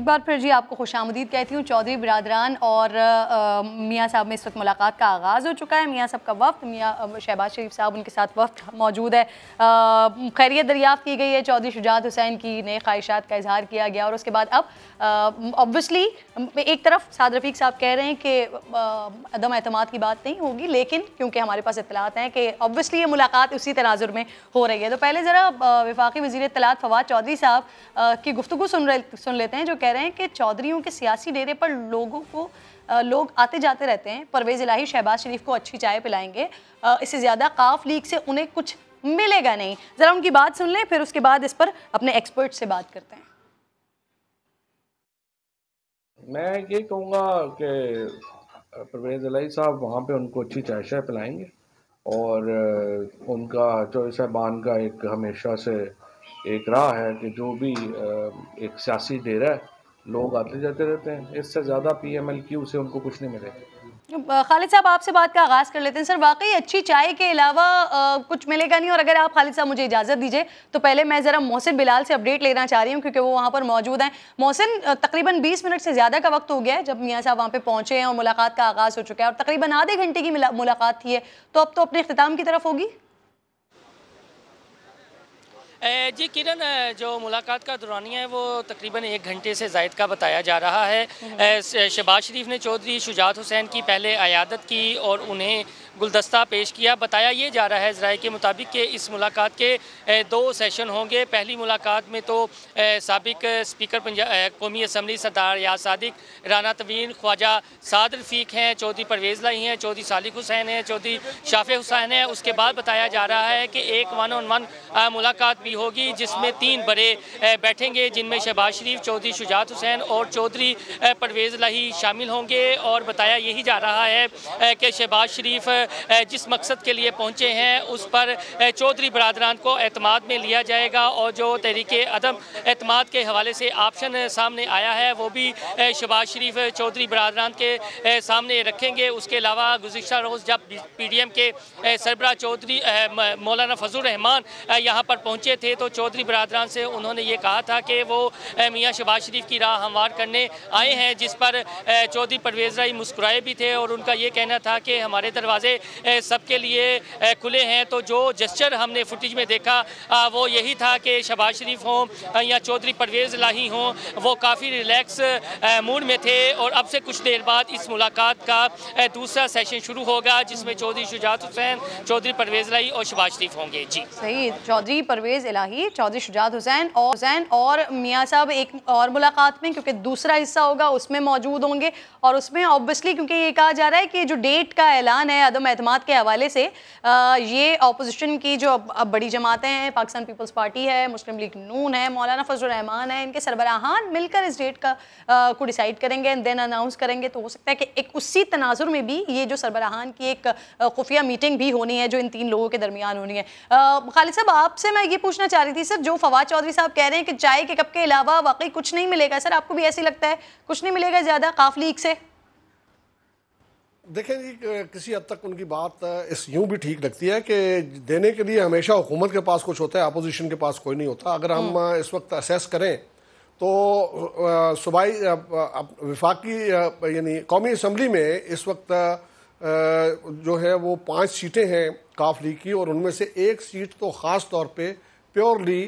एक बार फिर जी आपको खुशामदीद कहती हूँ। चौधरी बिरादरान और मियाँ साहब में इस वक्त मुलाकात का आगाज़ हो चुका है। मियाँ साहब का वफ्द, मियाँ शहबाज शरीफ साहब उनके साथ वफ्द मौजूद है। खैरियत दरियाफ़्त की गई है, चौधरी शुजात हुसैन की नए ख्वाहिशात का इजहार किया गया और उसके बाद अब ऑब्वियसली एक तरफ साद रफ़ीक साहब कह रहे हैं कि अदम एतमाद की बात नहीं होगी, लेकिन क्योंकि हमारे पास इत्तलात हैं कि ऑब्वियसली ये मुलाकात उसी तनाजुर में हो रही है। तो पहले ज़रा वफाकी वज़ीर इत्तलात फवाद चौधरी साहब की गुफ्तगू सुन लेते हैं, जो कह रहे हैं कि चौधरियों के सियासी डेरे पर लोग आते जाते रहते हैं। परवेज़ इलाही शहबाज शरीफ को अच्छी चाय पिलाएंगे, इससे ज़्यादा काफ लीग से उन्हें कुछ मिलेगा नहीं। ज़रा उनकी बात सुन लें, फिर उसके बाद इस पर अपने एक्सपर्ट से बात करते हैं। मैं ये कहूँगा कि परवेज़ इलाही साहब वहाँ पे उनको अच्छी चाय शाय पिलाएंगे और उनका चौधरी साहबान का एक हमेशा से एक राह है कि जो भी एक सियासी डेरा है लोग आते जाते रहते हैं, इससे ज़्यादा PMLQ से उनको कुछ नहीं मिलेगा। खालिद साहब आपसे बात का आगाज़ कर लेते हैं। सर, वाकई अच्छी चाय के अलावा कुछ मिलेगा नहीं, और अगर आप खालिद साहब मुझे इजाज़त दीजिए तो पहले मैं ज़रा मोहसिन बिलाल से अपडेट लेना चाह रही हूँ, क्योंकि वो वहाँ पर मौजूद हैं। मोहसिन, तकरीबन 20 मिनट से ज़्यादा का वक्त हो गया है जब मियाँ साहब वहाँ पर पहुँचे हैं और मुलाकात का आगाज़ हो चुका है, और तकरीबन आधे घंटे की मुलाकात थी है, तो अब तो अपने इख्तिताम की तरफ होगी। जी किरण, जो मुलाकात का दौरानिया है वो तकरीबन 1 घंटे से ज़ायद का बताया जा रहा है। शहबाज शरीफ ने चौधरी शुजात हुसैन की पहले अयादत की और उन्हें गुलदस्ता पेश किया। बताया ये जा रहा है ज़राए के मुताबिक कि इस मुलाकात के 2 सेशन होंगे। पहली मुलाकात में तो साबिक स्पीकर कौमी असम्बली सरदार याद सादिक, राना तवीन, ख्वाजा साद रफ़ीक हैं, चौधरी परवेज़ इलाही हैं, चौधरी सालिक हुसैन हैं, चौधरी शाफे हुसैन हैं। उसके बाद बताया जा रहा है कि एक 1-on-1 मुलाकात भी होगी जिसमें 3 बड़े बैठेंगे, जिनमें शहबाज शरीफ, चौधरी शुजात हुसैन और चौधरी परवेज़ इलाही शामिल होंगे। और बताया यही जा रहा है कि शहबाज शरीफ जिस मकसद के लिए पहुँचे हैं उस पर चौधरी बरादरान को एतमाद में लिया जाएगा, और जो तहरीके अदम एतमाद के हवाले से ऑप्शन सामने आया है वो भी शहबाज शरीफ चौधरी बरादरान के सामने रखेंगे। उसके अलावा गुज़िश्ता रोज़ जब PDM के सरबराह चौधरी मौलाना फजल रहमान यहाँ पर पहुँचे थे तो चौधरी बरादरान से उन्होंने ये कहा था कि वो मियाँ शहबाज शरीफ की राह हमवार करने आए हैं, जिस पर चौधरी परवेज़ इलाही मुस्कुराए भी थे और उनका ये कहना था कि हमारे दरवाजे सबके लिए खुले हैं। तो जो जेस्चर हमने फुटेज में देखा वो यही था कि शहबाज शरीफ हों या चौधरी परवेज़ इलाही हों, वो काफ़ी रिलैक्स मूड में थे। और अब से कुछ देर बाद इस मुलाकात का दूसरा सेशन शुरू होगा जिसमें चौधरी शुजात हुसैन, चौधरी परवेज़ इलाही और शहबाज शरीफ होंगे। जी सही, चौधरी परवेज़ इलाही, चौधरी शुजात हुसैन और मियाँ साहब एक और मुलाकात में, क्योंकि दूसरा हिस्सा होगा उसमें मौजूद होंगे। और उसमें ऑब्वियसली क्योंकि ये कहा जा रहा है कि जो डेट का ऐलान है अदम एतमाद के हवाले से, ये अपोजिशन की जो अब बड़ी जमातें हैं, पाकिस्तान पीपल्स पार्टी है, मुस्लिम लीग नून है, मौलाना फजल रहमान है, इनके सरबराहान मिलकर इस डेट का को डिसाइड करेंगे एंड देन अनाउंस करेंगे। तो हो सकता है कि एक उसी तनाजुर में भी ये जो सरबराहान की एक खुफिया मीटिंग भी होनी है जो इन 3 लोगों के दरमियान होनी है। खालिद साहब, आपसे मैं ये पूछना चाह रही थी सर, जो फवाद चौधरी साहब कह रहे हैं कि चाय के कप के अलावा वाकई कुछ नहीं मिलेगा, सर आपको भी ऐसे लगता है कुछ नहीं मिलेगा ज़्यादा काफ लीग से? देखें जी, किसी हद तक उनकी बात इस यूं भी ठीक लगती है कि देने के लिए हमेशा हुकूमत के पास कुछ होता है, अपोजिशन के पास कोई नहीं होता। अगर हम इस वक्त असेस करें तो सूबाई वफाकी यानी कौमी असम्बली में इस वक्त जो है वो 5 सीटें हैं काफ लीग की, और उनमें से 1 सीट तो ख़ास तौर पे प्योरली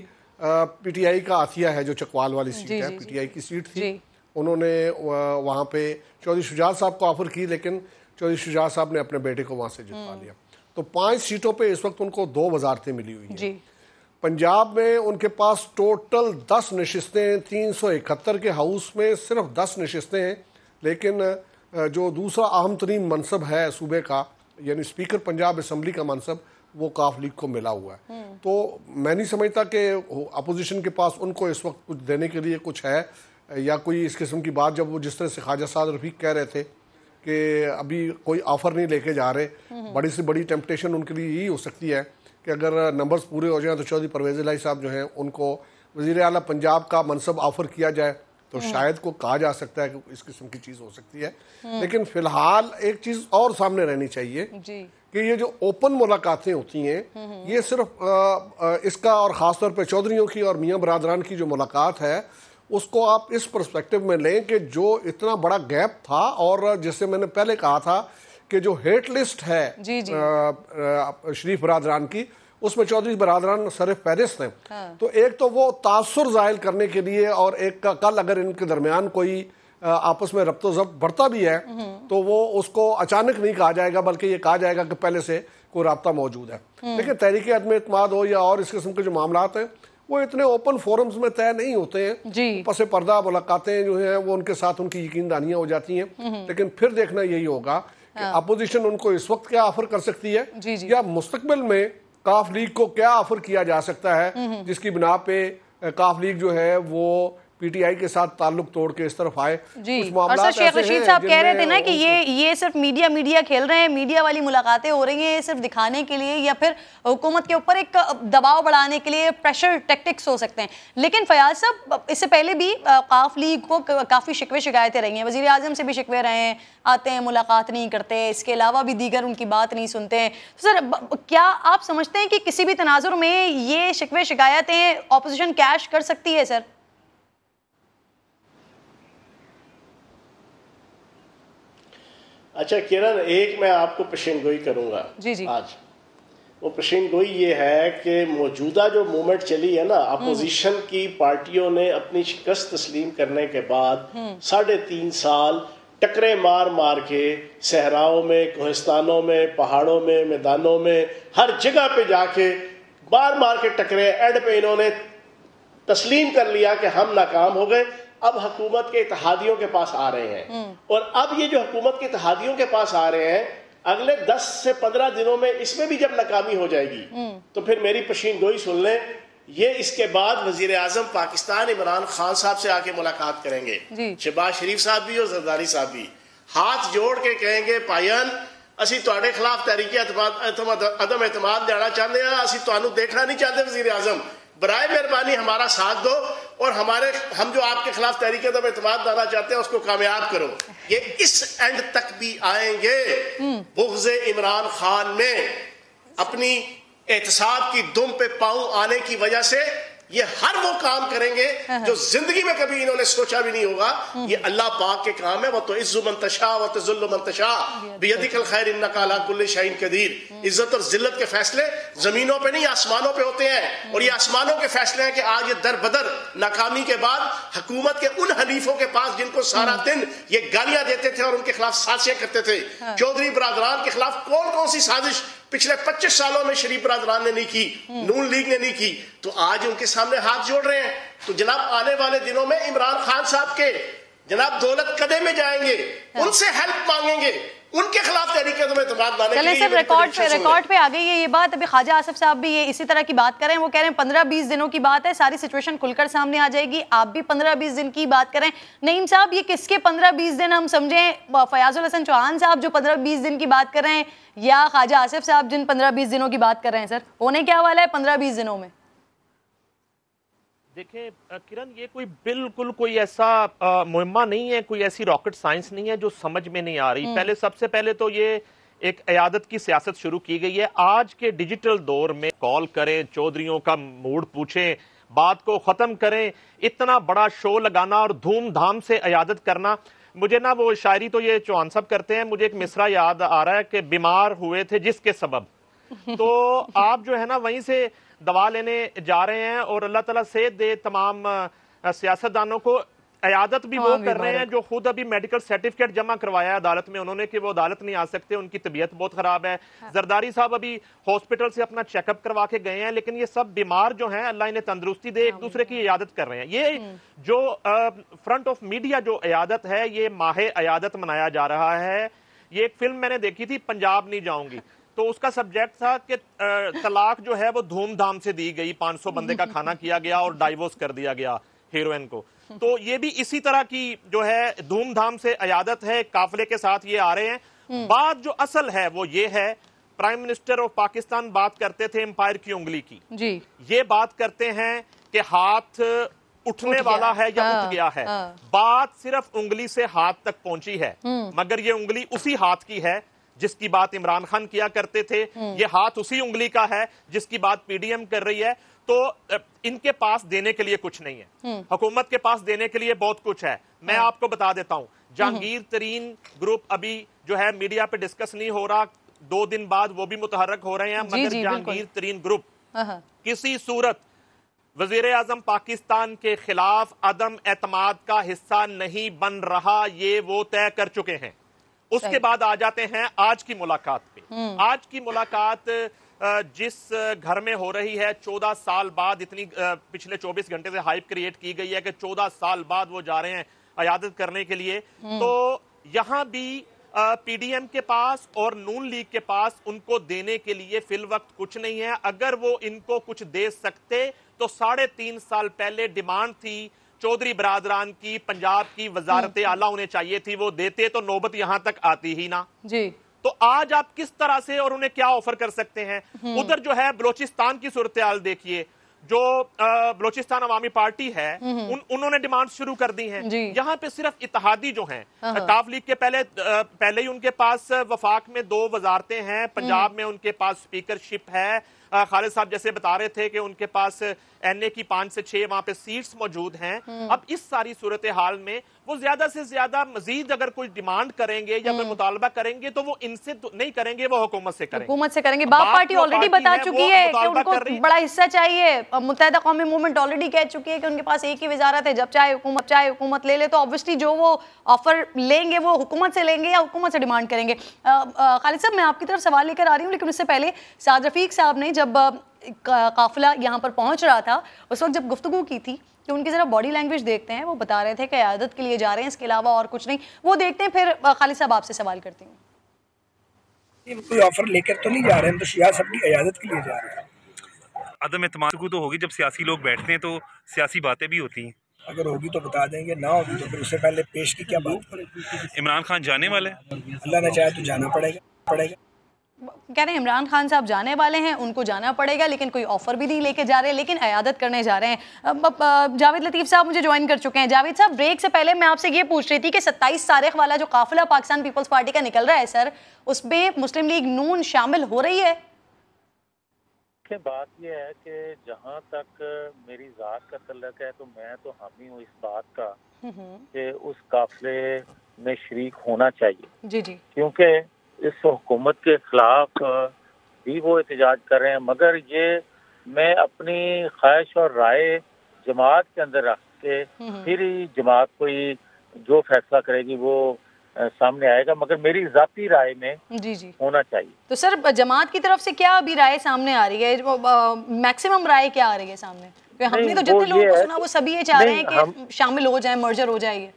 PTI का आतिया है, जो चकवाल वाली सीट है, PTI की सीट थी। उन्होंने वहाँ पे चौधरी शुजात साहब को ऑफर की, लेकिन चौधरी शुजात साहब ने अपने बेटे को वहाँ से जितवा लिया। तो 5 सीटों पे इस वक्त उनको 2 वजारतें मिली हुई हैं। पंजाब में उनके पास टोटल 10 नशिस्तें, 371 के हाउस में सिर्फ 10 नशिस्तें हैं, लेकिन जो दूसरा अहम तरीन मनसब है सूबे का, यानी स्पीकर पंजाब असम्बली का मनसब, वो काफ लीग को मिला हुआ है। तो मैं नहीं समझता कि अपोजिशन के पास उनको इस वक्त कुछ देने के लिए कुछ है या कोई इस किस्म की बात। जब वो जिस तरह से ख्वाजा साद रफ़ीक कह रहे थे कि अभी कोई ऑफ़र नहीं लेके जा रहे, बड़ी से बड़ी टेम्पटेशन उनके लिए यही हो सकती है कि अगर नंबर्स पूरे हो जाएं तो चौधरी परवेज़ इलाही साहब जो हैं उनको वज़ीर आला पंजाब का मनसब ऑफ़र किया जाए तो शायद को कहा जा सकता है कि इस किस्म की चीज़ हो सकती है। लेकिन फ़िलहाल एक चीज़ और सामने रहनी चाहिए कि ये जो ओपन मुलाकातें होती हैं, ये सिर्फ इसका और ख़ास तौर पर चौधरियों की और मियाँ बरादरान की जो मुलाकात है उसको आप इस पर्सपेक्टिव में लें कि जो इतना बड़ा गैप था, और जैसे मैंने पहले कहा था कि जो हेट लिस्ट है शरीफ बरादरान की, उसमें चौधरी बरादरान सर फहरिस्त हैं। तो एक तो वो तासुर जाहिर करने के लिए, और एक कल अगर इनके दरमियान कोई आपस में रब्तो ज़ब्त बढ़ता भी है तो वो उसको अचानक नहीं कहा जाएगा, बल्कि ये कहा जाएगा कि पहले से कोई राब्ता मौजूद है। लेकिन तहरीक अदम एतमाद हो या और इस किस्म के जो मामलात हैं वो इतने ओपन फोरम्स में तय नहीं होते हैं। पसे पर्दा मुलाकातें जो हैं वो उनके साथ उनकी यकीनदानियां हो जाती हैं। लेकिन फिर देखना यही होगा कि अपोजिशन उनको इस वक्त क्या ऑफर कर सकती है, या मुस्तकबिल में काफ लीग को क्या ऑफर किया जा सकता है, जिसकी बिना पे काफ लीग जो है वो पीटीआई के साथ ताल्लुक तोड़ के इस तरफ आए। जी, और सर शेख रशीद साहब कह रहे थे ना कि ये सिर्फ मीडिया खेल रहे हैं, मीडिया वाली मुलाकातें हो रही हैं सिर्फ दिखाने के लिए, या फिर हुकूमत के ऊपर एक दबाव बढ़ाने के लिए प्रेशर टैक्टिक्स हो सकते हैं। लेकिन फयाज साहब, इससे पहले भी काफ लीग को काफ़ी शिकवे शिकायतें रही हैं, वज़ीर आज़म से भी शिकवे रहे हैं, आते हैं मुलाकात नहीं करते, इसके अलावा भी दीगर उनकी बात नहीं सुनते हैं। सर क्या आप समझते हैं कि किसी भी तनाजुर में ये शिकवे शिकायतें ऑपोजिशन कैश कर सकती है? सर अच्छा किरण, एक मैं आपको पेशिनगोई करूंगा जी। आज वो पेशिनगोई ये है कि मौजूदा जो मूवमेंट चली है ना, अपोजिशन की पार्टियों ने अपनी शिकस्त तस्लीम करने के बाद 3.5 साल टकरे मार मार के सहराओं में, कोहिस्तानों में, पहाड़ों में, मैदानों में, हर जगह पे जाके मार मार के टकरे, एंड पे इन्होंने तस्लीम कर लिया कि हम नाकाम हो गए। अब हुकूमत के इत्तेहादियों के पास आ रहे हैं, और अब ये जो हुकूमत के इत्तेहादियों के पास आ रहे हैं, अगले 10 से 15 दिनों में इसमें भी जब नाकामी हो जाएगी तो फिर मेरी पेशीनगोई सुन लें, ये इसके बाद वजीर आजम पाकिस्तान इमरान खान साहब से आके मुलाकात करेंगे, शहबाज शरीफ साहब भी और जरदारी साहब भी, हाथ जोड़ के कहेंगे पायन असी तुहाडे खिलाफ तहरीक अदम एतमाद लेना चाहते हैं, असी तुहानू देखना नहीं चाहते वजीर आजम, बराए मेहरबानी हमारा साथ दो और हम जो आपके खिलाफ तहरीक अदम एतमाद लाना चाहते हैं उसको कामयाब करो। ये इस एंड तक भी आएंगे, बुग़्ज़े इमरान खान में अपनी एहतसाब की दुम पे पांव आने की वजह से ये हर वो काम करेंगे जो जिंदगी में कभी इन्होंने सोचा भी नहीं होगा। ये अल्लाह पाक के काम है। वो तो इज्जु मन तशा व तज़ुल्लु मन तशा बियदिकल खैर इन्नका अला कुल्लि शैइन कदीर। इज्जत और जिल्लत के फैसले जमीनों पे नहीं आसमानों पे होते हैं, और ये आसमानों के फैसले हैं कि आज ये दर बदर नाकामी के बाद हुकूमत के उन हलीफों के पास जिनको सारा दिन ये गालियां देते थे और उनके खिलाफ साजिशें करते थे, चौधरी बरादरान के खिलाफ कौन कौन सी साजिश पिछले 25 सालों में शरीफ बरादरान ने नहीं की, नून लीग ने नहीं की, तो आज उनके सामने हाथ जोड़ रहे हैं। तो जनाब आने वाले दिनों में इमरान खान साहब के जनाब दौलत कदे में जाएंगे, उनसे हेल्प मांगेंगे, उनके खिलाफ तहरीक अदम एतमाद लाने के लिए। सर रिकॉर्ड पे आ गई है ये बात। अभी ख्वाजा आसिफ साहब भी ये इसी तरह की बात कर रहे हैं, वो कह रहे हैं 15-20 दिनों की बात है, सारी सिचुएशन खुलकर सामने आ जाएगी। आप भी 15-20 दिन की बात करें। नईम साहब, ये किसके 15-20 दिन हम समझें? फयाजुल हसन चौहान साहब जो 15-20 दिन की बात कर रहे हैं, या ख्वाजा आसिफ साहब जिन 15-20 दिनों की बात कर रहे हैं? सर होने क्या वाला है 15-20 दिनों में? देखें किरण, ये कोई बिल्कुल कोई ऐसा मुहिम्मा नहीं है, कोई ऐसी रॉकेट साइंस नहीं है जो समझ में नहीं आ रही। सबसे पहले तो ये एक अयादत की सियासत शुरू की गई है। आज के डिजिटल दौर में कॉल करें, चौधरियों का मूड पूछें, बात को खत्म करें, इतना बड़ा शो लगाना और धूमधाम से अयादत करना। मुझे ना वो शायरी तो ये चौहान साहब करते हैं, मुझे एक मिसरा याद आ रहा है कि बीमार हुए थे जिसके सबब। तो आप जो है ना वहीं से दवा लेने जा रहे हैं, और अल्लाह ताला सेहत दे तमाम सियासतदानों को। अयादत भी वो कर रहे हैं जो खुद अभी मेडिकल सर्टिफिकेट जमा करवाया है अदालत में उन्होंने कि वो अदालत नहीं आ सकते, उनकी तबीयत बहुत खराब है। जरदारी साहब अभी हॉस्पिटल से अपना चेकअप करवा के गए हैं। लेकिन ये सब बीमार जो हैं, अल्लाह इन्हें तंदुरुस्ती दे, एक दूसरे की अयादत कर रहे हैं। ये जो फ्रंट ऑफ मीडिया जो अयादत है, ये माहे अयादत मनाया जा रहा है। ये एक फिल्म मैंने देखी थी, पंजाब नहीं जाऊंगी, तो उसका सब्जेक्ट था कि तलाक जो है वो धूमधाम से दी गई, 500 बंदे का खाना किया गया और डाइवोर्स कर दिया गया हीरोइन को। तो ये भी इसी तरह की जो है धूमधाम से अयादत है, काफिले के साथ ये आ रहे हैं। बात जो असल है वो ये है, प्राइम मिनिस्टर ऑफ पाकिस्तान बात करते थे एम्पायर की उंगली की जी। ये बात करते हैं कि हाथ उठने वाला है या उठ गया है। बात सिर्फ उंगली से हाथ तक पहुंची है, मगर ये उंगली उसी हाथ की है जिसकी बात इमरान खान किया करते थे, ये हाथ उसी उंगली का है जिसकी बात पीडीएम कर रही है। तो इनके पास देने के लिए कुछ नहीं है, हुकूमत के पास देने के लिए बहुत कुछ है। मैं आपको बता देता हूं, जहांगीर तरीन ग्रुप अभी जो है मीडिया पे डिस्कस नहीं हो रहा, 2 दिन बाद वो भी मुतहरक हो रहे हैं, मगर जहांगीर तरीन ग्रुप किसी सूरत वजीर आजम पाकिस्तान के खिलाफ अदम एतमाद का हिस्सा नहीं बन रहा, ये वो तय कर चुके हैं। उसके बाद आ जाते हैं आज की मुलाकात पे। आज की मुलाकात जिस घर में हो रही है, 14 साल बाद, इतनी पिछले 24 घंटे से हाइप क्रिएट की गई है कि 14 साल बाद वो जा रहे हैं अयादत करने के लिए, तो यहां भी पीडीएम के पास और नून लीग के पास उनको देने के लिए फिल वक्त कुछ नहीं है। अगर वो इनको कुछ दे सकते तो 3.5 साल पहले डिमांड थी चौधरी बरादरान की, पंजाब की वजारत आला उन्हें चाहिए थी, वो देते तो नौबत यहां तक आती ही ना जी। तो आज आप किस तरह से और उन्हें क्या ऑफर कर सकते हैं? उधर जो है बलोचिस्तान की सूरत हाल देखिए, जो बलोचिस्तान अवामी पार्टी है उन्होंने डिमांड शुरू कर दी हैं। यहाँ पे सिर्फ इत्तेहादी जो हैं, काफ लीग के पहले ही उनके पास वफाक में 2 वजारतें हैं, पंजाब में उनके पास स्पीकरशिप है। खालिद साहब जैसे बता रहे थे कि उनके पास एनए की 5 से 6 वहां पे सीट्स मौजूद हैं। अब इस सारी सूरत हाल में वो ज्यादा से ज्यादा मजीद अगर कोई डिमांड करेंगे या कोई मुतालबा करेंगे तो वो इनसे नहीं करेंगे, वो हुकूमत से करेंगे। बाप पार्टी ऑलरेडी बता चुकी है कि उनको बड़ा हिस्सा चाहिए। मुत्तहिदा कौमी मूवमेंट ऑलरेडी कह चुकी है कि उनके पास एक ही वजारत है, जब चाहे हुकूमत ले ले। तो ऑब्वियसली जो वो ऑफर लेंगे वो हुकूमत से लेंगे या हुकूमत से डिमांड करेंगे। खालिद साहब, मैं आपकी तरफ सवाल लेकर आ रही हूँ, लेकिन उससे पहले साद रफीक साहब ने जब काफिला यहाँ पर पहुंच रहा था, उस वक्त जब गुफ्तगू की थी कि उनकी जरा बॉडी लैंग्वेज देखते हैं, वो बता रहे थे कि क़यादत के लिए जा रहे हैं, इसके अलावा और कुछ नहीं। वो देखते हैं, फिर खालिद साहब आपसे सवाल करती हूँ। कोई ऑफर लेकर तो नहीं जा रहे हैं, तो शिया साहब की क़यादत के लिए जा रहे हैं। अदम एतमाद तो होगी जब सियासी लोग बैठते हैं तो सियासी बातें भी होती हैं। अगर होगी तो बता देंगे, ना होगी तो फिर उससे पहले पेश की क्या बात। इमरान खान जाने वाले, अल्लाह ने चाहे तो जाना पड़ेगा। कह रहे हैं इमरान खान साहब जाने वाले हैं, उनको जाना पड़ेगा, लेकिन कोई ऑफर भी नहीं लेके जा रहे, लेकिन अयादत करने जा रहे हैं। जावेद लतीफ़ साहब मुझे ज्वाइन कर चुके हैं। जावेद साहब, ब्रेक से पहले मैं आपसे ये पूछ रही थी कि 27 तारीख वाला जो काफिला पाकिस्तान पीपल्स पार्टी का निकल रहा है सर, उसमें मुस्लिम लीग नून शामिल हो रही है? बात यह है कि जहाँ तक मेरी ज़ात का तल्लक है तो मैं तो हामी हूँ इस बात का कि उस काफिले में शरीक होना चाहिए जी, क्योंकि इस हुकूमत के खिलाफ भी वो एहतजाज कर रहे हैं, मगर ये मैं अपनी ख्वाहिश और राय जमात के अंदर रख के फिर ही जमात कोई जो फैसला करेगी वो सामने आएगा, मगर मेरी जाती राय में जी होना चाहिए। तो सर जमात की तरफ से क्या अभी राय सामने आ रही है, मैक्सिमम राय क्या आ रही है सामने? हमने तो जितने लोगों को सुना वो सभी ये चाह रहे हैं कि शामिल हो जाए, मर्जर हो जाए।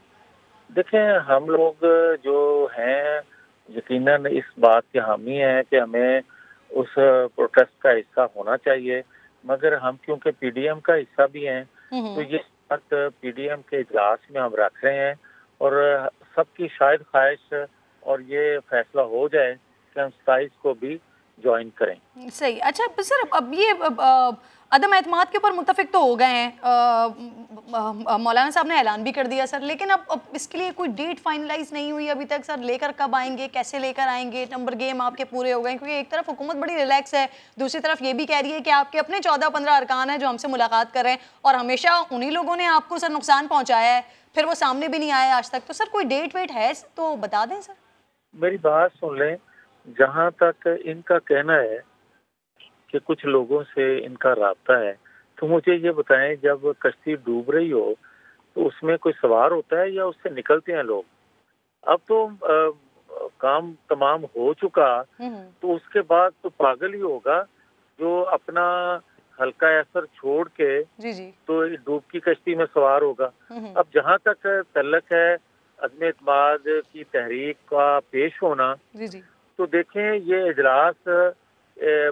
देखें, हम लोग जो हैं यकीनन इस बात के हामी हैं कि हमें उस प्रोटेस्ट का हिस्सा होना चाहिए, मगर हम क्योंकि पीडीएम का हिस्सा भी हैं तो ये बात पीडीएम के इजलास में हम रख रहे हैं और सबकी शायद ख्वाहिश और ये फैसला हो जाए कि हम 27 को भी ज्वाइन करें। सही। अच्छा सर, अब ये अदम एतमाद के ऊपर मुत्तफिक तो हो गए हैं, मौलाना साहब ने ऐलान भी कर दिया सर, लेकिन अब इसके लिए कोई डेट फाइनलाइज नहीं हुई अभी तक सर। लेकर कब आएंगे, कैसे लेकर आएंगे? नंबर गेम आपके पूरे हो गए, क्योंकि एक तरफ हुकूमत बड़ी रिलैक्स है, दूसरी तरफ ये भी कह रही है कि आपके अपने 14-15 अरकान हैं जो हमसे मुलाकात कर रहे हैं और हमेशा उन्हीं लोगों ने आपको सर नुकसान पहुँचाया है, फिर वो सामने भी नहीं आए आज तक। तो सर कोई डेट वेट है तो बता दें सर। मेरी बात सुन लें, जहाँ तक इनका कहना है कि कुछ लोगों से इनका राब्ता है, तो मुझे ये बताएं, जब कश्ती डूब रही हो तो उसमें कोई सवार होता है या उससे निकलते हैं लोग? अब तो काम तमाम हो चुका, तो उसके बाद तो पागल ही होगा जो अपना हल्का असर छोड़ के तो डूब की कश्ती में सवार होगा। अब जहाँ तक तल्लक है अदम एतमाद की तहरीक का पेश होना, तो देखें ये इजलास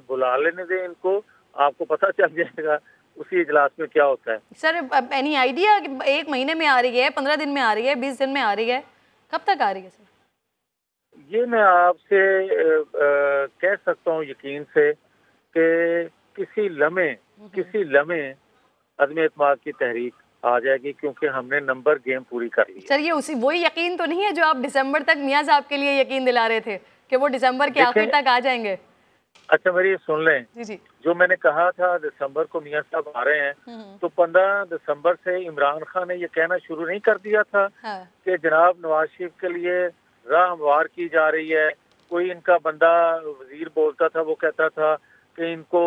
बुला लेने दें इनको, आपको पता चल जाएगा उसी इजलास में क्या होता है। Sir any idea? 1 महीने में आ रही है, 15 दिन में आ रही है, 20 दिन में आ रही है, कब तक आ रही है सर? ये मैं आपसे कह सकता हूँ यकीन से कि किसी लम्हे अदम एतमाद की तहरीक आ जाएगी, क्योंकि हमने नंबर गेम पूरी कर ली। सर ये वही यकीन तो नहीं है जो आप दिसंबर तक मियां साहब के लिए यकीन दिला रहे थे कि वो दिसंबर के आखिर तक आ जाएंगे? अच्छा मेरी ये सुन लें, जी जी। जो मैंने कहा था दिसंबर को मियां साहब आ रहे हैं, तो 15 दिसंबर से इमरान खान ने ये कहना शुरू नहीं कर दिया था कि जनाब नवाज शरीफ के लिए राह हमवार की जा रही है। कोई इनका बंदा वजीर बोलता था, वो कहता था कि इनको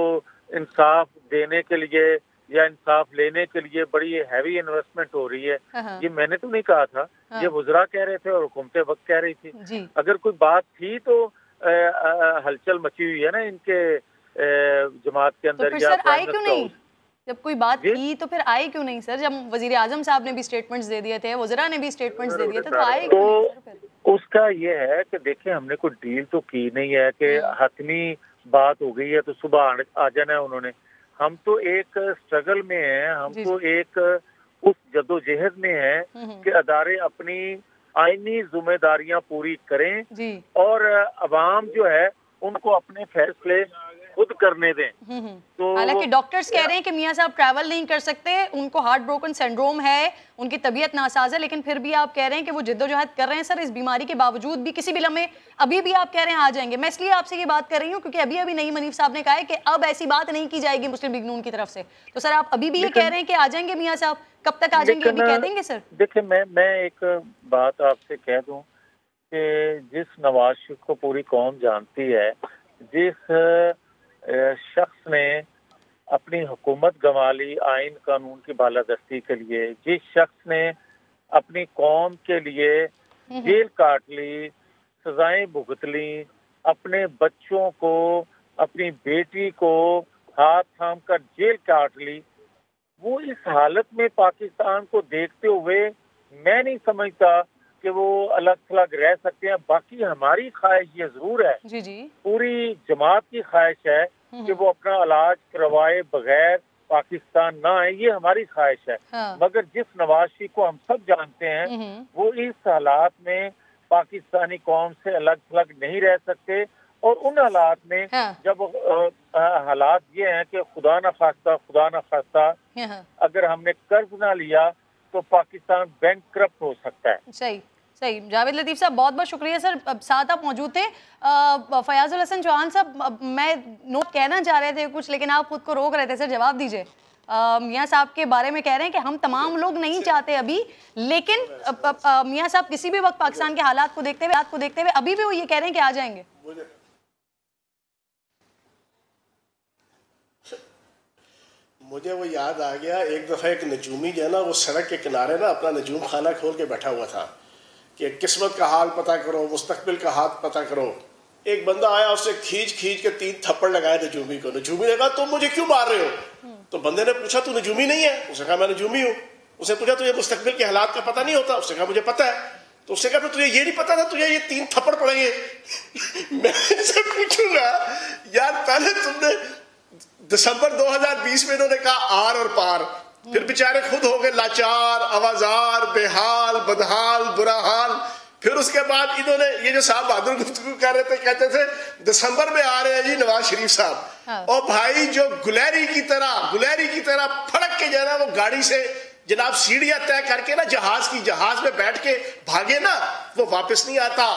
इंसाफ देने के लिए या इंसाफ लेने के लिए बड़ी हैवी इन्वेस्टमेंट हो रही है। ये मैंने तो नहीं कहा था, ये वज़रा कह रहे थे और हुकूमत वक्त कह रही थी। अगर कोई बात थी तो हलचल मची हुई है ना इनके जमात के अंदर। तो सर आए क्यों नहीं? जब कोई बात थी तो फिर आए क्यों नहीं सर? जब वजीर आजम साहब ने भी स्टेटमेंट्स दे दिए थे, वज़रा ने भी स्टेटमेंट्स दे दिए थे, तो आए क्यों नहीं सर फिर? उसका ये है कि देखिए हमने कोई डील तो की नहीं है कि हतमी बात हो गई है तो सुबह आ जाना है उन्होंने। हम तो एक स्ट्रगल में हैं, हम तो एक उस जद्दोजहद में हैं कि अदारे अपनी आईनी जिम्मेदारियां पूरी करें और अवाम जो है उनको अपने फैसले खुद करने दें। तो हालांकि डॉक्टर्स कह रहे हैं कि मियां साहब ट्रैवल नहीं कर सकते, उनको हार्ट ब्रोकन सिंड्रोम है, उनकी तबीयत नासाज है, लेकिन फिर भी आप कह रहे हैं कि वो जिद्दोजहद कर रहे हैं सर। इस बीमारी के बावजूद भी किसी भी लम्हे अभी भी आप कह रहे हैं आ जाएंगे। मैं इसलिए आपसे ये बात कर रही हूँ क्योंकि अभी नईम हनीफ साहब ने कहा है कि अब ऐसी बात नहीं की जाएगी मुस्लिम लीग नून की तरफ से। तो सर आप अभी भी ये कह रहे हैं कि आ जाएंगे मियां साहब, कब तक आ जाएंगे अभी कह देंगे सर? देखिए मैं एक बात आपसे कह दूं कि जिस नवाज शरीफ को पूरी कौम जानती है, जिस शख्स ने अपनी हुकूमत गंवा ली आइन कानून की बालादस्ती के लिए, जिस शख्स ने अपनी कौम के लिए जेल काट ली, सजाएं भुगत ली, अपने बच्चों को, अपनी बेटी को हाथ थाम कर जेल काट ली, वो इस हालत में पाकिस्तान को देखते हुए मैं नहीं समझता कि वो अलग थलग रह सकते हैं। बाकी हमारी ख्वाहिश ये जरूर है, पूरी जमात की ख्वाहिश है कि वो अपना इलाज करवाए बगैर पाकिस्तान ना आए, ये हमारी ख्वाहिश है। मगर जिस नवाज शरीफ को हम सब जानते हैं वो इस हालात में पाकिस्तानी कौम से अलग थलग नहीं रह सकते। और उन हालात में जब हालात ये हैं कि खुदा न खास्ता अगर हमने कर्ज ना लिया तो पाकिस्तान बैंकक्रप्ट हो सकता है। सही सही। जावेद लतीफ़ साहब बहुत बहुत शुक्रिया सर, साथ आप मौजूद थे। फयाजुल हसन चौहान साहब, मैं नोट कहना चाह रहे थे कुछ लेकिन आप खुद को रोक रहे थे सर, जवाब दीजिए। मियां साहब के बारे में कह रहे हैं कि हम तमाम लोग नहीं चाहते अभी, लेकिन मियां साहब किसी भी वक्त पाकिस्तान के हालात को देखते हुए अभी भी वो ये कह रहे हैं कि आ जाएंगे। मुझे वो याद आ गया, एक दफ़ा एक नजूमी जो है ना वो सड़क के किनारे ना अपना नजूम खाना खोल के बैठा हुआ था कि किस्मत का हाल पता करो, मुस्तकबिल का हाल पता करो। एक बंदा आया, उससे खींच के 3 थप्पड़ लगाए नजूमी को। नजूमी ने कहा तुम मुझे क्यों मार रहे हो? तो बंदे ने पूछा तू नजूमी नहीं है? उसने कहा मैं नजूमी हूँ। उसने पूछा तुझे मुस्तकबिल के हालात का पता नहीं होता? उसने कहा मुझे पता है। तो उसने कहा तुझे ये नहीं पता था तुझे ये 3 थप्पड़ पड़ेंगे? मैं इससे पूछूंगा यार, पहले तुमने दिसंबर 2020 में इन्होंने कहा आर और पार, फिर बेचारे खुद हो गए लाचार, आवाजार, बेहाल, बदहाल, बुरा हाल। फिर उसके बाद इन्होंने ये जो साहब बहादुर गुफ्तगू कर रहे थे, कहते थे दिसंबर में आ रहे हैं जी नवाज शरीफ साहब। और भाई जो गुलहरी की तरह फड़क के जाना वो गाड़ी से जनाब सीढ़ियां तय करके ना जहाज में बैठ के भागे ना, वो वापस नहीं आता।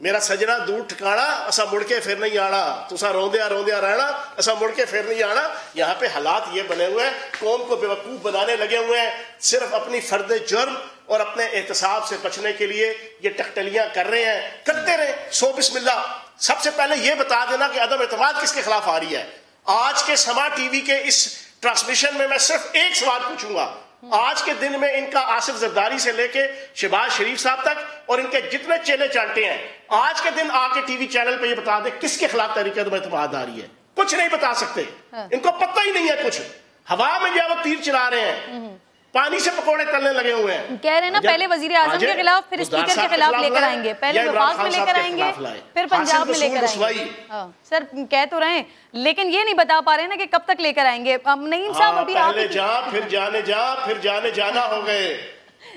मेरा सजना दूर ठिकाना असा मुड़ के फिर नहीं आना, तुसा रोंदिया रहना असा मुड़ के फिर नहीं आना। यहाँ पे हालात ये बने हुए हैं, कौम को बेवकूफ बनाने लगे हुए हैं, सिर्फ अपनी फर्द जुर्म और अपने एहतसाब से बचने के लिए ये टकटलियां कर रहे हैं। करते रहे, सो बिस्मिल्लाह। सबसे पहले ये बता देना कि अदम एतमाद किसके खिलाफ आ रही है। आज के समा टीवी के इस ट्रांसमिशन में मैं सिर्फ एक सवाल पूछूंगा, आज के दिन में इनका आसिफ जरदारी से लेके शहबाज शरीफ साहब तक और इनके जितने चेले चांटे हैं, आज के दिन आके टीवी चैनल पे ये बता दे किसके खिलाफ तहरीक एतमाद आ रही है। कुछ नहीं बता सकते, इनको पता ही नहीं है कुछ। हवा में जो वो तीर चला रहे हैं, पानी से पकौड़े तलने लगे हुए हैं। कह रहे हैं ना पहले वजीर आजम के खिलाफ, फिर स्पीकर के खिलाफ लेकर आएंगे, पहले वफाक में लेकर आएंगे, फिर पंजाब में लेकर आएंगे। सर कह तो रहे हैं लेकिन ये नहीं बता पा रहे ना कि कब तक लेकर आएंगे। नईम साहब अभी पहले जा फिर जाने जाना हो गए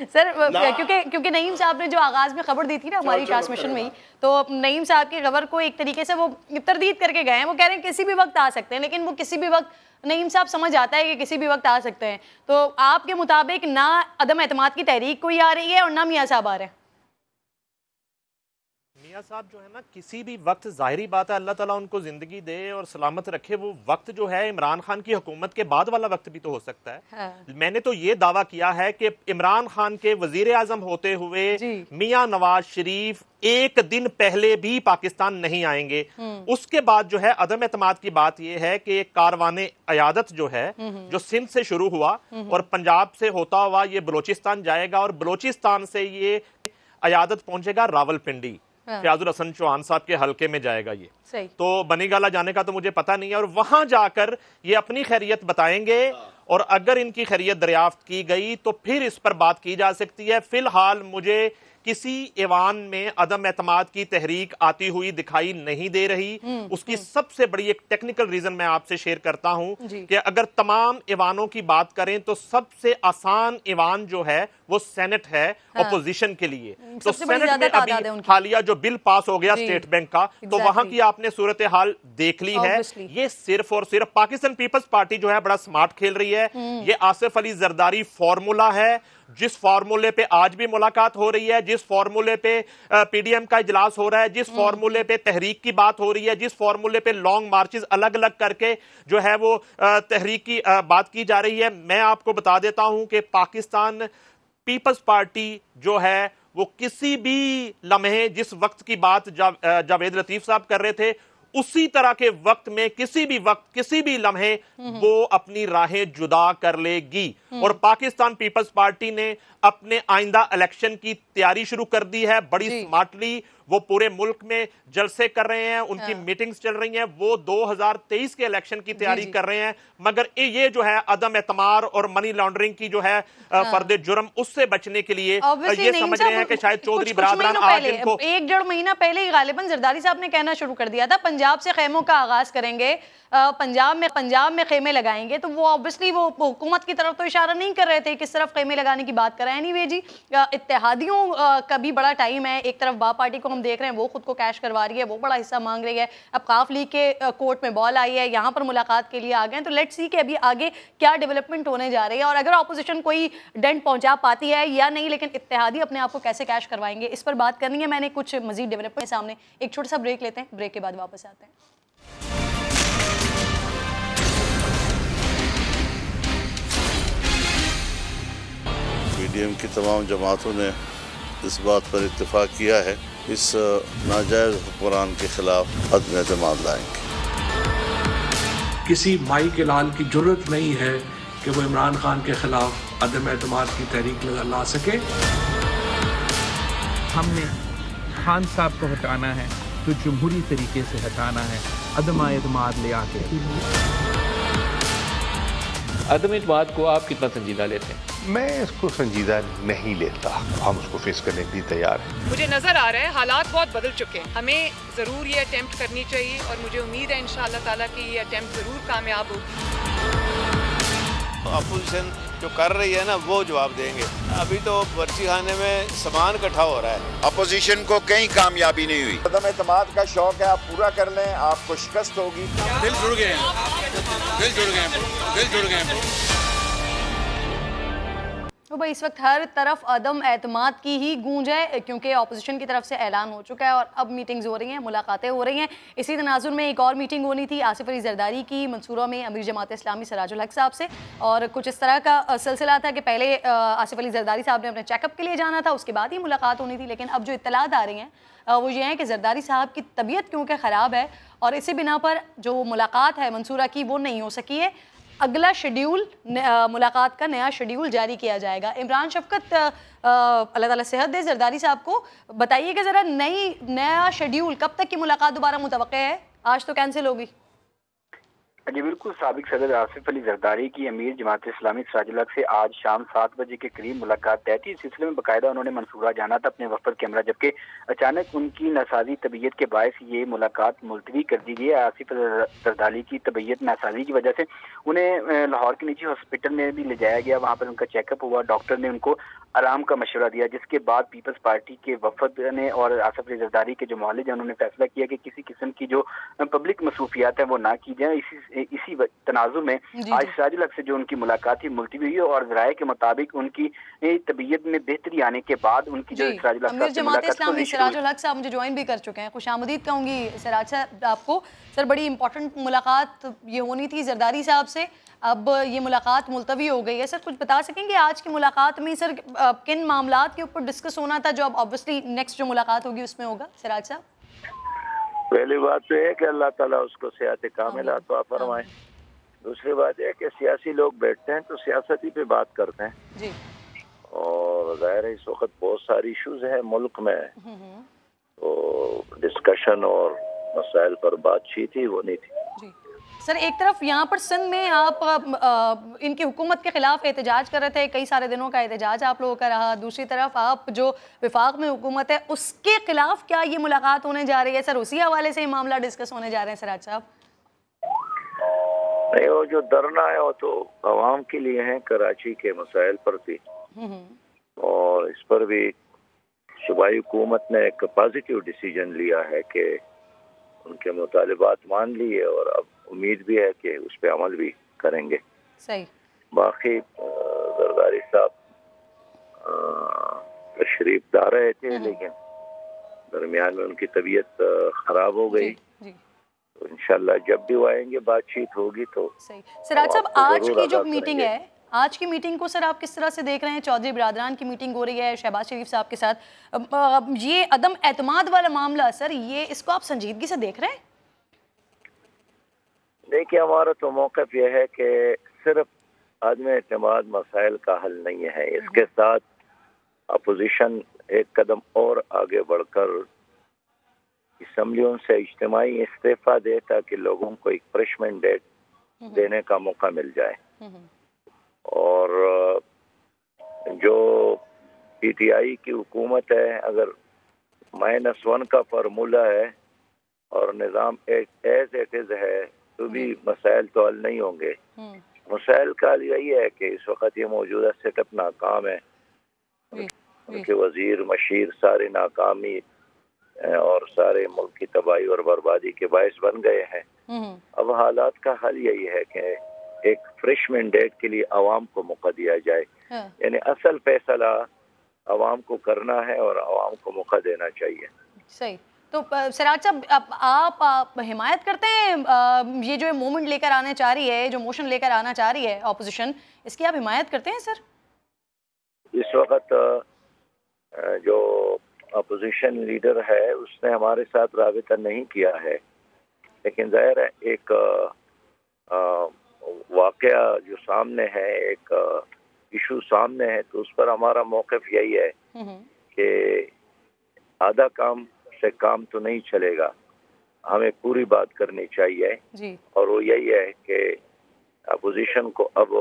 सर, क्योंकि नईम साहब ने जो आगाज में खबर दी थी ना हमारी ट्रांसमिशन में ही, तो नईम साहब की खबर को एक तरीके से वो तरदीद करके गए हैं। वो कह रहे हैं किसी भी वक्त आ सकते हैं, लेकिन वो किसी भी वक्त नईम साहब समझ आता है कि किसी भी वक्त आ सकते हैं। तो आपके मुताबिक ना अदम एतमाद की तहरीक कोई आ रही है और ना मियां साहब आ रहे हैं? मियां साहब जो है ना, किसी भी वक्त जाहिरी बात है, अल्लाह ताला उनको जिंदगी दे और सलामत रखे, वो वक्त जो है इमरान खान की हुकूमत के बाद वाला वक्त भी तो हो सकता है। हाँ। मैंने तो ये दावा किया है कि इमरान खान के वजीर आजम होते हुए मियां नवाज शरीफ एक दिन पहले भी पाकिस्तान नहीं आएंगे। उसके बाद जो है अदम एतमाद की बात यह है कि कारवाने अयादत जो है, जो सिंध से शुरू हुआ और पंजाब से होता हुआ ये बलोचिस्तान जाएगा और बलोचिस्तान से ये अयादत पहुंचेगा रावलपिंडी, फयाजुल हसन चौहान साहब के हलके में जाएगा ये। सही। तो बनीगाला जाने का तो मुझे पता नहीं है, और वहां जाकर ये अपनी खैरियत बताएंगे और अगर इनकी खैरियत दरियाफ्त की गई तो फिर इस पर बात की जा सकती है। फिलहाल मुझे किसी ईवान में अदम एतमाद की तहरीक आती हुई दिखाई नहीं दे रही। उसकी सबसे बड़ी एक टेक्निकल रीजन मैं आपसे शेयर करता हूं कि अगर तमाम ईवानों की बात करें तो सबसे आसान ईवान जो है वो सेनेट है ऑपोजिशन के लिए। तो सेनेट में अभी हालिया जो बिल पास हो गया स्टेट बैंक का, तो वहां की आपने सूरत हाल देख ली है। ये सिर्फ और सिर्फ पाकिस्तान पीपल्स पार्टी जो है बड़ा स्मार्ट खेल रही है। ये आसिफ अली जरदारी फॉर्मूला है, जिस फॉर्मूले पे आज भी मुलाकात हो रही है, जिस फॉर्मूले पे पीडीएम का इजलास हो रहा है, जिस फॉर्मूले पे तहरीक की बात हो रही है, जिस फॉर्मूले पे लॉन्ग मार्चेस अलग अलग करके जो है वो तहरीक की बात की जा रही है। मैं आपको बता देता हूं कि पाकिस्तान पीपल्स पार्टी जो है वो किसी भी लम्हे, जिस वक्त की बात जावेद लतीफ साहब कर रहे थे, उसी तरह के वक्त में किसी भी वक्त किसी भी लम्हे वो अपनी राहें जुदा कर लेगी। और पाकिस्तान पीपल्स पार्टी ने अपने आइंदा इलेक्शन की तैयारी शुरू कर दी है बड़ी स्मार्टली। वो पूरे मुल्क में जलसे कर रहे हैं, उनकी मीटिंग्स चल रही हैं, वो 2023 के इलेक्शन की तैयारी कर रहे हैं। मगर ये जो है अदम एतमार और मनी लॉन्ड्रिंग की जो है फर्द जुर्म, उससे बचने के लिए ये समझ रहे हैं कि शायद चौधरी बरादरान आज इनको 1-1.5 महीना पहले ही गालिबन जरदारी साहब ने कहना शुरू कर दिया था पंजाब से खेमों का आगाज करेंगे, पंजाब में खेमे लगाएंगे। तो वो ऑब्वियसली वो हुकूमत की तरफ तो इशारा नहीं कर रहे थे, किस तरफ खेमे लगाने की बात कर रहे हैं। एनीवे जी, इत्तेहादियों का भी बड़ा टाइम है। एक तरफ बा पार्टी को हम देख रहे हैं वो खुद को कैश करवा रही है, वो बड़ा हिस्सा मांग रही है। अब काफ लीग के कोर्ट में बॉल आई है, यहाँ पर मुलाकात के लिए आ गए। तो लेट्स सी कि अभी आगे क्या डेवलपमेंट होने जा रही है और अगर ऑपोजिशन कोई डेंट पहुंचा पाती है या नहीं, लेकिन इत्तेहादी अपने आप को कैसे कैश करवाएंगे, इस पर बात करनी है। मैंने कुछ मजीद डेवलपमेंट सामने, एक छोटा सा ब्रेक लेते हैं, ब्रेक के बाद वापस आते हैं। पीडीएम की तमाम जमातों ने इस बात पर इत्तेफाक किया है, इस नाजायज हुक्मरान के खिलाफ अदम एतमाद लाएंगे। किसी माई के लाल की जरूरत नहीं है कि वो इमरान खान के खिलाफ अदम एतमाद की तहरीक ला सके। हमने खान साहब को हटाना है तो जमहूरी तरीके से हटाना है, अदम एतमाद ले आके। अदम एतमाद को आप कितना संजीदा लेते हैं? मैं इसको संजीदा नहीं लेता, हम उसको फेस करने के लिए तैयार हैं। मुझे नजर आ रहा है हालात बहुत बदल चुके हैं, हमें जरूर ये अटेम्प्ट करनी चाहिए और मुझे उम्मीद है इंशाअल्लाह ताला कि ये अटेम्प्ट जरूर कामयाब होगी। अपोजिशन जो कर रही है ना वो जवाब देंगे। अभी तो पर्ची खाने में सामान इकट्ठा हो रहा है, अपोजिशन को कहीं कामयाबी नहीं हुई। अदम एतमाद का शौक है, आप पूरा कर लें, आपको शिकस्त होगी। दिल जुड़ गए, दिल जुड़ गए, दिल जुड़ गए। तो भाई इस वक्त हर तरफ अदम एतमाद की ही गूंज है, क्योंकि ऑपोजिशन की तरफ से ऐलान हो चुका है और अब मीटिंग्स हो रही हैं, मुलाकातें हो रही हैं। इसी तनाजुर में एक और मीटिंग होनी थी आसिफ अली जरदारी की मंसूरा में अमीर जमात इस्लामी सिराजुल हक साहब से, और कुछ इस तरह का सिलसिला था कि पहले आसिफ अली जरदारी साहब ने अपने चेकअप के लिए जाना था, उसके बाद ही मुलाकात होनी थी। लेकिन अब जो इत्तलात आ रही हैं वो ये हैं कि जरदारी साहब की तबीयत क्योंकि ख़राब है और इसी बिना पर जो मुलाकात है मंसूरा की वो नहीं हो सकी है। अगला शेड्यूल, मुलाकात का नया शेड्यूल जारी किया जाएगा। इमरान शफकत अल्लाह ताला सेहत दे जरदारी साहब को, बताइएगा ज़रा नया शेड्यूल कब तक की मुलाकात दोबारा मुतवक्के है? आज तो कैंसिल होगी। जी बिल्कुल, साबिक सदर आसिफ अली जरदारी की अमीर जमात इस्लामी सिराजुल हक से आज शाम 7 बजे के करीब मुलाकात तय थी। इस सिलसिले में बाकायदा उन्होंने मंसूरा जाना था अपने वफद कैमरा, जबकि अचानक उनकी नासाजी तबीयत के बायस ये मुलाकात मुलतवी कर दी गई है। आसिफ जरदारी की तबीयत नासाजी की वजह से उन्हें लाहौर के निजी हॉस्पिटल में भी ले जाया गया, वहाँ पर उनका चेकअप हुआ। डॉक्टर ने उनको आराम का मशवरा दिया, जिसके बाद पीपल्स पार्टी के वफद ने और आसिफ अली जरदारी के जो मुआलिज हैं उन्होंने फैसला किया कि किसी किस्म की जो पब्लिक मसरूफियात है वो ना की जाए। इसी तनाजुर में आज सिराजुल हक से जो उनकी मुलाकात थी मुलतवी हुई और ज़राए के मुताबिक उनकी तबीयत में बेहतरी आने के बाद उनकी जो सिराजुल हक से मुलाकात सिराजुल हक साहब मुझे ज्वाइन भी कर चुके हैं। खुशामदीद कहूँगी सिराज साहब आपको। सर बड़ी इंपॉर्टेंट मुलाकात ये होनी थी जरदारी साहब से, अब ये मुलाकात मुलतवी हो गई है। सर कुछ बता सकेंगे आज की मुलाकात में सर किन मामलात के ऊपर डिस्कस होना था, जो अब ऑब्वियसली नेक्स्ट जो मुलाकात होगी उसमें होगा? सिराज साहब पहली बात तो है कि अल्लाह ताला उसको सेहत कामिला अता फरमाए। दूसरी बात है कि सियासी लोग बैठते हैं तो सियासती पे बात करते हैं जी, और जाहिर है इस वक्त बहुत सारी इश्यूज है मुल्क में, तो डिस्कशन और मसाइल पर बातचीत ही होनी थी। जी सर, एक तरफ यहाँ पर सिंध में आप इनकी हुकूमत के खिलाफ एहतजाज कर रहे थे, कई सारे दिनों का एहतजाज आप लोगों का रहा, दूसरी तरफ आप जो विफाक में हुकूमत है उसके खिलाफ क्या ये मुलाकात होने जा रही है? सर उसी हवाले से ये मामला डिस्कस होने जा रहे हैं सिराज साहब? नहीं, वो जो धरना है वो तो आवाम के लिए है, कराची के मसाइल पर थी और इस पर भी सूबाई हुकूमत ने एक पॉजिटिव डिसीजन लिया है कि उनके मुतालिबात मान लिए और अब उम्मीद भी है कि उस पर अमल भी करेंगे। सही। बाकी जरदारी साहब तशरीफ ला रहे थे लेकिन दरमियान में उनकी तबीयत खराब हो गई, तो इंशाल्लाह जब भी वो आएंगे बातचीत होगी। तो सही। सिराज साहब आज की जो मीटिंग है, आज की मीटिंग को सर आप किस तरह से देख रहे हैं? चौधरी बिरादरान की मीटिंग हो रही है शहबाज शरीफ साहब के साथ, ये अदम एतमाद वाला मामला सर, ये इसको आप संजीदगी से देख रहे हैं? देखिए, हमारा तो मौक़िफ़ यह है कि सिर्फ अदम एतमाद मसाइल का हल नहीं है, इसके साथ अपोजिशन एक कदम और आगे बढ़कर असम्बलियों से इज्तिमाई इस्तीफ़ा दे ताकि लोगों को एक फ्रेश मैंडेट देने का मौका मिल जाए। और जो पीटीआई की हुकूमत है, अगर -1 का फार्मूला है और निज़ाम एज इट इज़ है तो भी मसाइल तो हल नहीं होंगे। मसाइल का हल यही है कि इस वक्त ये मौजूदा सेटअप नाकाम है, उनके वजीर मशीर सारे नाकामी और सारे मुल्क की तबाही और बर्बादी के बायस बन गए हैं। अब हालात का हल यही है कि एक फ्रेश मैंडेट के लिए आवाम को मौका दिया जाए, यानी असल फैसला आवाम को करना है और आवाम को मौका देना चाहिए। सही। तो सिराज साहब आप हिमायत करते हैं ये जो मूवमेंट लेकर आना चाह रही है, जो मोशन लेकर आना चाह रही है ऑपोजिशन, इसकी आप हिमायत करते हैं सर? इस वक्त जो अपोजिशन लीडर है उसने हमारे साथ राबिता नहीं किया है, लेकिन जाहिर है एक वाकया जो सामने है, एक इशू सामने है, तो उस पर हमारा मौक़िफ़ यही है कि आधा काम से काम तो नहीं चलेगा, हमें पूरी बात करनी चाहिए जी। और वो यही है कि अपोजिशन को अब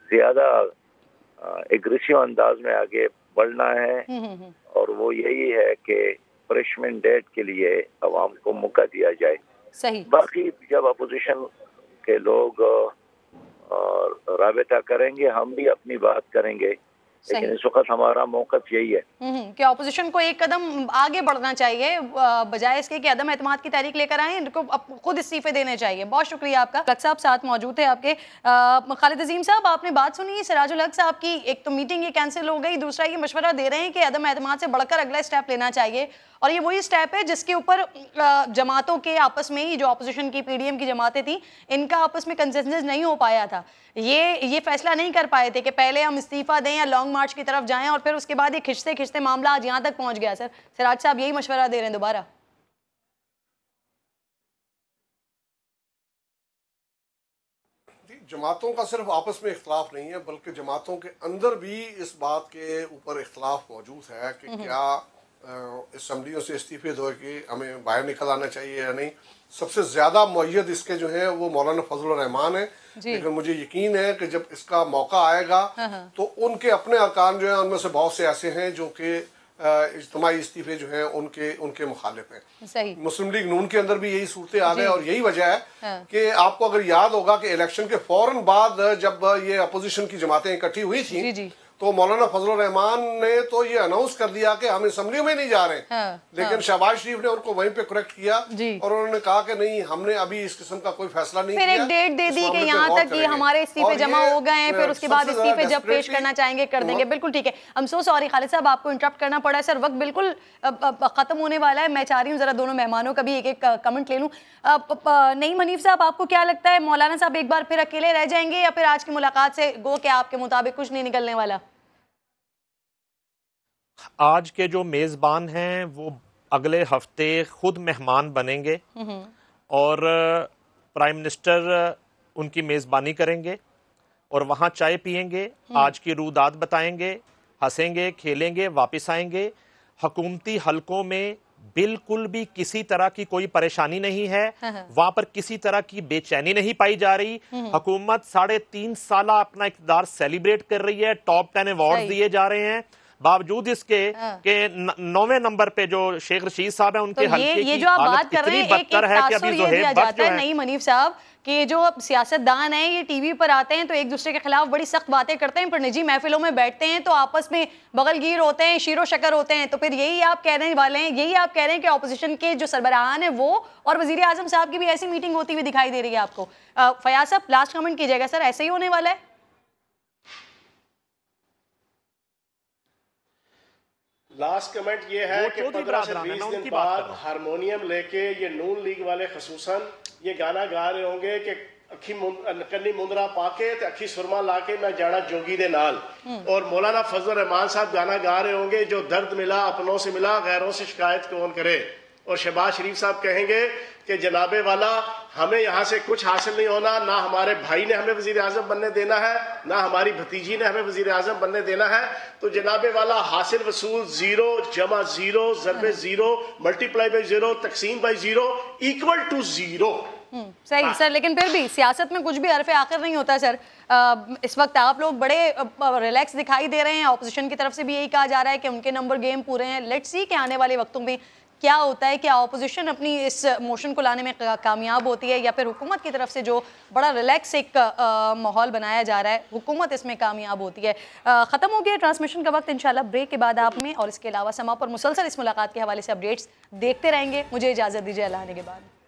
ज़्यादा एग्रेसिव अंदाज में आगे बढ़ना है और वो यही है कि फ्रेश मैंडेट के लिए आवाम को मौका दिया जाए। सही। बाकी जब अपोजिशन के लोग राबिता करेंगे हम भी अपनी बात करेंगे, लेकिन इस वक्त हमारा मौक़िफ़ यही है कि ऑपोजिशन को एक कदम आगे बढ़ना चाहिए, बजाय इसके कि अदम एतमाद की तहरीक लेकर आए, इनको खुद इस्तीफे देने चाहिए। बहुत शुक्रिया आपका। लक साहब साथ मौजूद थे आपके। खालिद अजीम साहब, आपने बात सुनी सिराजुल हक साहब की, एक तो मीटिंग ये कैंसिल हो गई, दूसरा ये मशवरा दे रहे हैं कि अदम एतमाद से बढ़कर अगला स्टेप लेना चाहिए, और ये वही स्टेप है जिसके ऊपर जमातों के आपस में ही, जो अपोजिशन की पीडीएम की जमातें थी, इनका आपस में कंसेंसस नहीं हो पाया था। ये फैसला नहीं कर पाए थे कि पहले हम इस्तीफा दें या लॉन्ग मार्च की तरफ जाएं, और फिर उसके बाद ये खिंचते खिंचते मामला आज यहाँ तक पहुँच गया। सर सिराज साहब यही मशवरा दे रहे हैं दोबारा? जमातों का सिर्फ आपस में इख्तलाफ नहीं है, बल्कि जमातों के अंदर भी इस बात के ऊपर इख्तलाफ मौजूद है कि क्या असम्बलियों से इस्तीफे दो कि हमें बाहर निकल आना चाहिए या नहीं। सबसे ज़्यादा मुअय्यद इसके जो है वो मौलाना फजल रहमान है, लेकिन मुझे यकीन है कि जब इसका मौका आएगा तो उनके अपने अरकान जो है उनमें से बहुत से ऐसे हैं जो कि इज्तिमाई इस्तीफे जो हैं उनके मुखालिफ हैं। सही। मुस्लिम लीग नून के अंदर भी यही सूरत हाल है, और यही वजह है कि आपको अगर याद होगा कि इलेक्शन के फौरन बाद जब ये अपोजिशन की जमातें इकट्ठी हुई थी तो मौलाना फजल रहमान ने तो ये अनाउंस कर दिया कि हम असेंबली में नहीं जा रहे। लेकिन शहबाज शरीफ ने उनको वहीं पे करेक्ट किया और उन्होंने कहा कि नहीं, हमने अभी इस किस्म का कोई फैसला नहीं किया। फिर एक डेट दे दी कि यहाँ तक कि हमारे इस्तीफे जमा हो गए हैं, फिर उसके बाद इस्तीफे जब पेश करना चाहेंगे कर देंगे। बिल्कुल ठीक है। I am so sorry Khalid साहब, आपको इंटरप्ट करना पड़ा है सर, वक्त बिल्कुल खत्म होने वाला है। मैं चाह रही हूँ जरा दोनों मेहमानों का भी एक एक कमेंट ले लूँ। नईम हनीफ साहब, आपको क्या लगता है, मौलाना साहब एक बार फिर अकेले रह जाएंगे या फिर आज की मुलाकात से गो के आपके मुताबिक कुछ नहीं निकलने वाला? आज के जो मेज़बान हैं वो अगले हफ्ते खुद मेहमान बनेंगे और प्राइम मिनिस्टर उनकी मेज़बानी करेंगे और वहाँ चाय पिएंगे, आज की रूदात बताएंगे, हंसेंगे, खेलेंगे, वापस आएंगे। हुकूमती हलकों में बिल्कुल भी किसी तरह की कोई परेशानी नहीं है, वहां पर किसी तरह की बेचैनी नहीं पाई जा रही। हुकूमत 3.5 साल अपना इक़्तिदार सेलिब्रेट कर रही है, टॉप 10 अवार्ड दिए जा रहे हैं, बावजूद इसके के 9वें नंबर पे जो शेख रशीद साहब हैं उनके हल्के की हालत इतनी बदतर है कि अभी ज़ोहैब बख्श जो है। नईम हनीफ साहब कि जो सियासतदान हैं ये टीवी पर आते हैं तो एक दूसरे के खिलाफ बड़ी सख्त बातें करते हैं, पर निजी महफिलों में बैठते हैं तो आपस में बगलगीर होते हैं, शीरो शकर होते हैं। तो फिर यही आप कहने वाले हैं, यही आप कह रहे हैं कि ऑपोजिशन के जो सरबराहान है वो और वजीर आजम साहब की भी ऐसी मीटिंग होती हुई दिखाई दे रही है आपको? फयाज साहब लास्ट कमेंट कीजिएगा सर, ऐसे ही होने वाला है? लास्ट कमेंट ये है कि 15 से 20 दिन बाद हारमोनियम लेके ये नून लीग वाले खसूसन ये गाना गा रहे होंगे कि अखी कन्नी मुंदरा पाके ते अखी सुरमा लाके मैं जाना जोगी दे नाल, और मौलाना फजल रहमान साहब गाना गा रहे होंगे जो दर्द मिला अपनों से मिला गैरों से शिकायत कौन करे, और शहबाज शरीफ साहब कहेंगे कि जनाबे वाला हमें यहाँ से कुछ हासिल नहीं होना, ना हमारे भाई ने हमें वजीर आजम बनने देना है, ना हमारी भतीजी ने हमें वजीर आजम बनने देना है। तो जनाबे वाला हासिल वसूल 0 जमा 0 ज़रबे 0 मल्टीप्लाई बाई 0 तकसीम बाई 0 इक्वल टू 0। सही सर, लेकिन फिर भी सियासत में कुछ भी हरफ आखिर नहीं होता सर। इस वक्त आप लोग बड़े रिलैक्स दिखाई दे रहे हैं, ऑपोजिशन की तरफ से भी यही कहा जा रहा है कि उनके नंबर गेम पूरे हैं। लेट्स सी कि आने वाले वक्तों में क्या होता है, क्या ऑपोजिशन अपनी इस मोशन को लाने में कामयाब होती है या फिर हुकूमत की तरफ से जो बड़ा रिलैक्स एक माहौल बनाया जा रहा है हुकूमत इसमें कामयाब होती है। ख़त्म हो गया ट्रांसमिशन का वक्त, इंशाल्लाह ब्रेक के बाद आप में और इसके अलावा समा पर मुसलसल इस मुलाकात के हवाले से अपडेट्स देखते रहेंगे। मुझे इजाज़त दीजिए, अल्लाह आने के बाद।